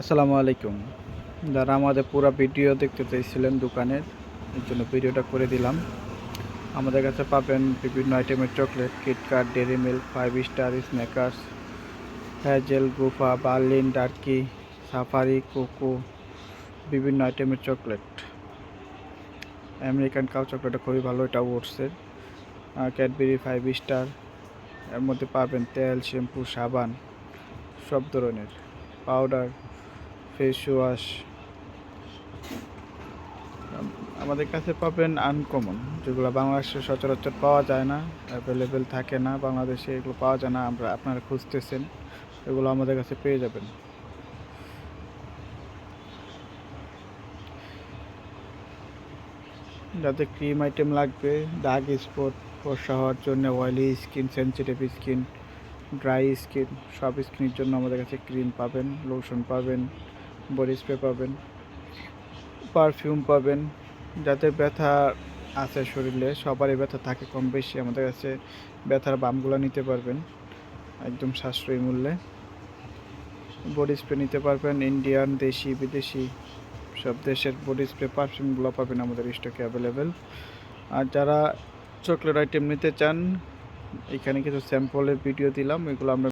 আসসালামু আলাইকুম। যারা আমাদের পুরো ভিডিও দেখতে চাইছিলেন দোকানের, এর জন্য ভিডিওটা করে দিলাম। আমাদের কাছে পাবেন বিভিন্ন আইটেমের chocolate, KitKat, Dairy Milk, 5 Star, Snickers, hazel, গুফা, বার্লিন, ডার্কি, সাফারি, কোকো, বিভিন্ন আইটেমের চকলেট। আমেরিকান কাউ চকলেটটা খুবই ভালো, এটা ওটসের। ক্যাডবেরি 5 স্টার, এর মধ্যে পাবেন তেল, শ্যাম্পু, সাবান, সব ধরনের পাউডার, ফেস ওয়াশ। আমাদের কাছে পাবেন আনকমন, যেগুলো বাংলাদেশে সচরাচর পাওয়া যায় না, অ্যাভেলেবেল থাকে না বাংলাদেশে, এগুলো পাওয়া যায় না। আপনারা খুঁজতেছেন, এগুলো আমাদের কাছে পেয়ে যাবেন। যাতে ক্রিম আইটেম লাগবে, দাগ স্পট, ফর্সা হওয়ার জন্য, oily skin, sensitive skin, dry skin, সব স্কিনের জন্য আমাদের কাছে ক্রিম পাবেন, লোশন পাবেন, বডি স্প্রে পাবেন, পারফিউম পাবেন। যাদের ব্যথা আছে শরীরে, সবারই ব্যথা থাকে কম বেশি, আমাদের কাছে ব্যথার বামগুলো নিতে পারবেন একদম সাশ্রয়ী মূল্যে। বডি স্প্রে নিতে পারবেন, ইন্ডিয়ান, দেশি, বিদেশি সব দেশের বডি স্প্রে, পারফিউমগুলো পাবেন আমাদের স্টকে অ্যাভেলেবেল। আর যারা চকলেট আইটেম নিতে চান, এখানে কিছু স্যাম্পলের ভিডিও দিলাম, এগুলো আমরা